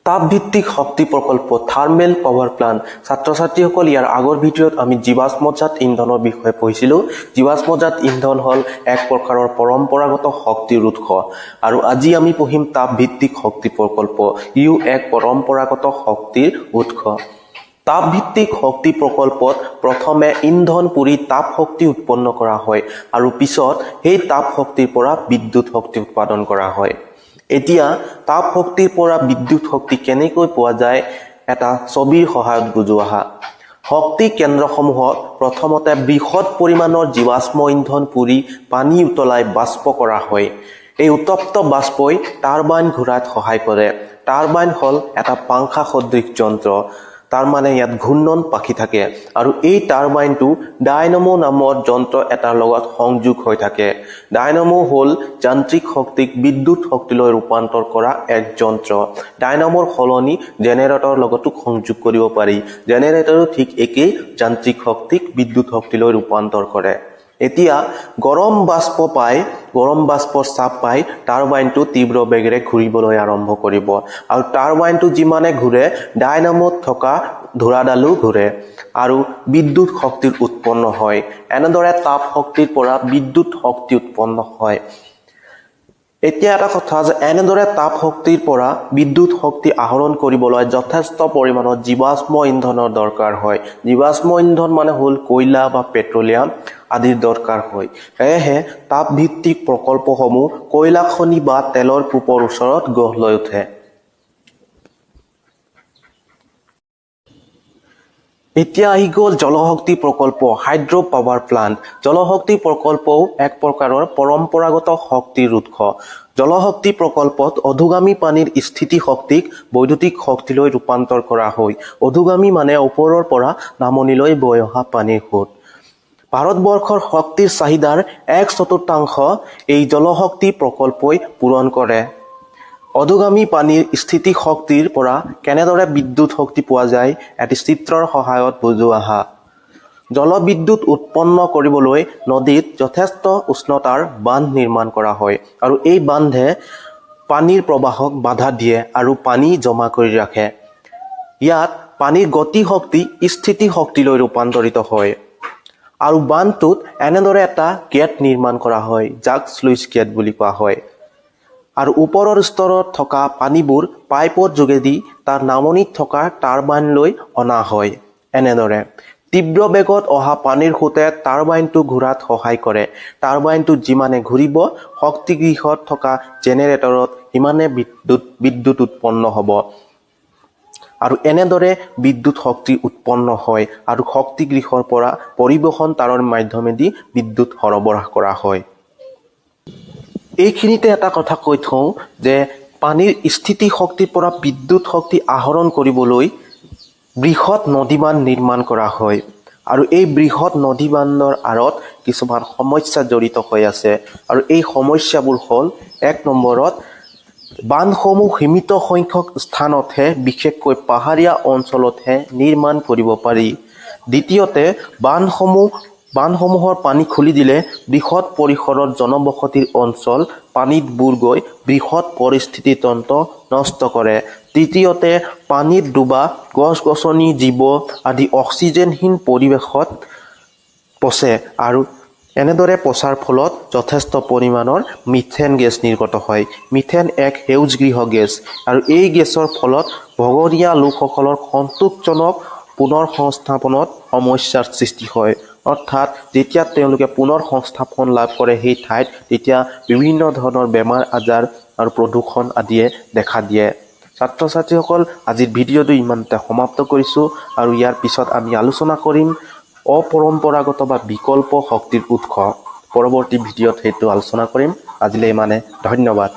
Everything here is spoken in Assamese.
তাপভিত্তিক শক্তি প্ৰকল্প থাৰ্মেল পাৱাৰ প্লান্ট ছাত্ৰ-ছাত্ৰীসকল ইয়াৰ আগৰ ভিডিঅ'ত আমি জীৱাশ্মজাত ইন্ধনৰ বিষয়ে পঢ়িছিলোঁ। জীৱাশ্মজাত ইন্ধন হ'ল এক প্ৰকাৰৰ পৰম্পৰাগত শক্তিৰ উৎস আৰু আজি আমি পঢ়িম তাপভিত্তিক শক্তি প্ৰকল্প। ইও এক পৰম্পৰাগত শক্তিৰ উৎস। তাপভিত্তিক শক্তি প্ৰকল্পত প্ৰথমে ইন্ধন পুৰি তাপ শক্তি উৎপন্ন কৰা হয় আৰু পিছত সেই তাপ শক্তিৰ পৰা বিদ্যুৎ শক্তি উৎপাদন কৰা হয়। এতিয়া তাপ শক্তিৰ পৰা বিদ্যুৎ শক্তি কেনেকৈ পোৱা যায় এটা ছবিৰ সহায়ত বুজোৱা। শক্তি কেন্দ্ৰসমূহত প্ৰথমতে বৃহৎ পৰিমাণৰ জীৱাশ্ম ইন্ধন পুৰি পানী উতলাই বাষ্প কৰা হয়। এই উত্তপ্ত বাষ্পই টাৰবাইন ঘূৰাত সহায় কৰে। টাৰবাইন হ'ল এটা পাংখা সদৃশ যন্ত্ৰ। তাৰ মানে ইয়াত ঘূৰ্ণন পাখি থাকে আৰু এই টাৰবাইনটো ডাইনামো নামৰ যন্ত্ৰ এটাৰ লগত সংযোগ হৈ থাকে। ডাইনামো হ'ল যান্ত্ৰিক শক্তিক বিদ্যুৎ শক্তিলৈ ৰূপান্তৰ কৰা এক যন্ত্ৰ। ডাইনামোৰ সলনি জেনেৰেটৰৰ লগতো সংযোগ কৰিব পাৰি। জেনেৰেটৰো ঠিক একেই যান্ত্ৰিক শক্তিক বিদ্যুৎ শক্তিলৈ ৰূপান্তৰ কৰে। এতিয়া গৰম বাষ্পৰ চাপ পাই টাৰবাইনটো তীব্ৰ বেগেৰে ঘূৰিবলৈ আৰম্ভ কৰিব আৰু টাৰবাইনটো যিমানে ঘূৰে ডাইনামোত থকা ধোঁৰাডালো ঘূৰে আৰু বিদ্যুৎ শক্তিৰ উৎপন্ন হয়। এনেদৰে তাপ শক্তিৰ পৰা বিদ্যুৎ শক্তি উৎপন্ন হয়। এতিয়া এটা কথা যে এনেদৰে তাপ শক্তিৰ পৰা বিদ্যুৎ শক্তি আহৰণ কৰিবলৈ যথেষ্ট পৰিমাণৰ জীৱাশ্ম ইন্ধনৰ দৰকাৰ হয়। জীৱাশ্ম ইন্ধন মানে হ'ল কয়লা বা পেট্ৰলিয়াম আদিৰ দৰকাৰ হয়। সেয়েহে তাপভিত্তিক প্ৰকল্পসমূহ কয়লা খনি বা তেলৰ কূপৰ ওচৰত গঢ় লৈ উঠে। এতিয়া আহি গ'ল জলশক্তি প্ৰকল্প হাইড্ৰ পাৱাৰ প্লান্ট। জলশক্তি প্ৰকল্পও এক প্ৰকাৰৰ পৰম্পৰাগত শক্তিৰ উৎস। জলশক্তি প্ৰকল্পত অধোগামী পানীৰ স্থিতি শক্তিক বৈদ্যুতিক শক্তিলৈ ৰূপান্তৰ কৰা হয়। অধোগামী মানে ওপৰৰ পৰা নামনিলৈ বৈ অহা পানীৰ সোঁত। ভাৰতবৰ্ষৰ শক্তিৰ চাহিদাৰ 1/4 এই জলশক্তি প্ৰকল্পই পূৰণ কৰে। অধোগামী পানীৰ স্থিতি শক্তিৰ পৰা কেনেদৰে বিদ্যুৎ শক্তি পোৱা যায় এটি চিত্ৰৰ সহায়ত বুজোৱা। জলবিদ্যুৎ উৎপন্ন কৰিবলৈ নদীত যথেষ্ট উষ্ণতাৰ বান্ধ নিৰ্মাণ কৰা হয় আৰু এই বান্ধে পানীৰ প্ৰবাহক বাধা দিয়ে আৰু পানী জমা কৰি ৰাখে। ইয়াত পানীৰ গতি শক্তি স্থিতি শক্তিলৈ ৰূপান্তৰিত হয় আৰু বান্ধটোত এনেদৰে এটা গেট নিৰ্মাণ কৰা হয় যাক স্লুইচ গেট বুলি কোৱা হয় আৰু ওপৰৰ স্তৰত থকা পানীবোৰ পাইপৰ যোগেদি তাৰ নামনিত থকা টাৰবাইনলৈ অনা হয়। এনেদৰে তীব্ৰ বেগত অহা পানীৰ সোঁতে টাৰবাইনটো ঘূৰাত সহায় কৰে। টাৰবাইনটো যিমানে ঘূৰিব শক্তিগৃহত থকা জেনেৰেটৰত সিমানে বিদ্যুৎ উৎপন্ন হ'ব আৰু এনেদৰে বিদ্যুৎ শক্তি উৎপন্ন হয় আৰু শক্তিগৃহৰ পৰা পৰিবহণ তাঁৰৰ মাধ্যমেদি বিদ্যুৎ সৰবৰাহ কৰা হয়। এইখিনিতে এটা কথা কৈ থওঁ যে পানীৰ স্থিতি শক্তিৰ পৰা বিদ্যুৎ শক্তি আহৰণ কৰিবলৈ বৃহৎ নদীবান্ধ নিৰ্মাণ কৰা হয় আৰু এই বৃহৎ নদীবান্ধৰ আঁৰত কিছুমান সমস্যা জড়িত হৈ আছে আৰু এই সমস্যাবোৰ হ'ল 1 নম্বৰত বান্ধসমূহ সীমিত সংখ্যক স্থানতহে বিশেষকৈ পাহাৰীয়া অঞ্চলতহে নিৰ্মাণ কৰিব পাৰি। দ্বিতীয়তে বান্ধসমূহৰ পানী খুলি দিলে বৃহৎ পৰিসৰত জনবসতিৰ অঞ্চল পানীত বুৰ গৈ বৃহৎ পৰিস্থিতিতন্ত্ৰ নষ্ট কৰে। তৃতীয়তে পানীত ডুবা গছ-গছনি জীৱ আদি অক্সিজেনহীন পৰিৱেশত পচে আৰু এনেদৰে পচাৰ ফলত যথেষ্ট পৰিমাণৰ মিথেন গেছ নিৰ্গত হয়। মিথেন এক সেউজগৃহ গেছ আৰু এই গেছৰ ফলত ভগৰীয়া লোকসকলৰ সন্তোষজনক পুনৰ সংস্থাপনত সমস্যাৰ সৃষ্টি হয়। অৰ্থাৎ যেতিয়া তেওঁলোকে পুনৰ সংস্থাপন লাভ কৰে সেই ঠাইত তেতিয়া বিভিন্ন ধৰণৰ বেমাৰ আজাৰ আৰু প্ৰদূষণ আদিয়ে দেখা দিয়ে। ছাত্ৰ-ছাত্ৰীসকল আজিৰ ভিডিঅ'টো ইমানতে সমাপ্ত কৰিছোঁ আৰু ইয়াৰ পিছত আমি আলোচনা কৰিম অপৰম্পৰাগত বা বিকল্প শক্তিৰ উৎস। পৰৱৰ্তী ভিডিঅ'ত সেইটো আলোচনা কৰিম। আজিলৈ ধন্যবাদ।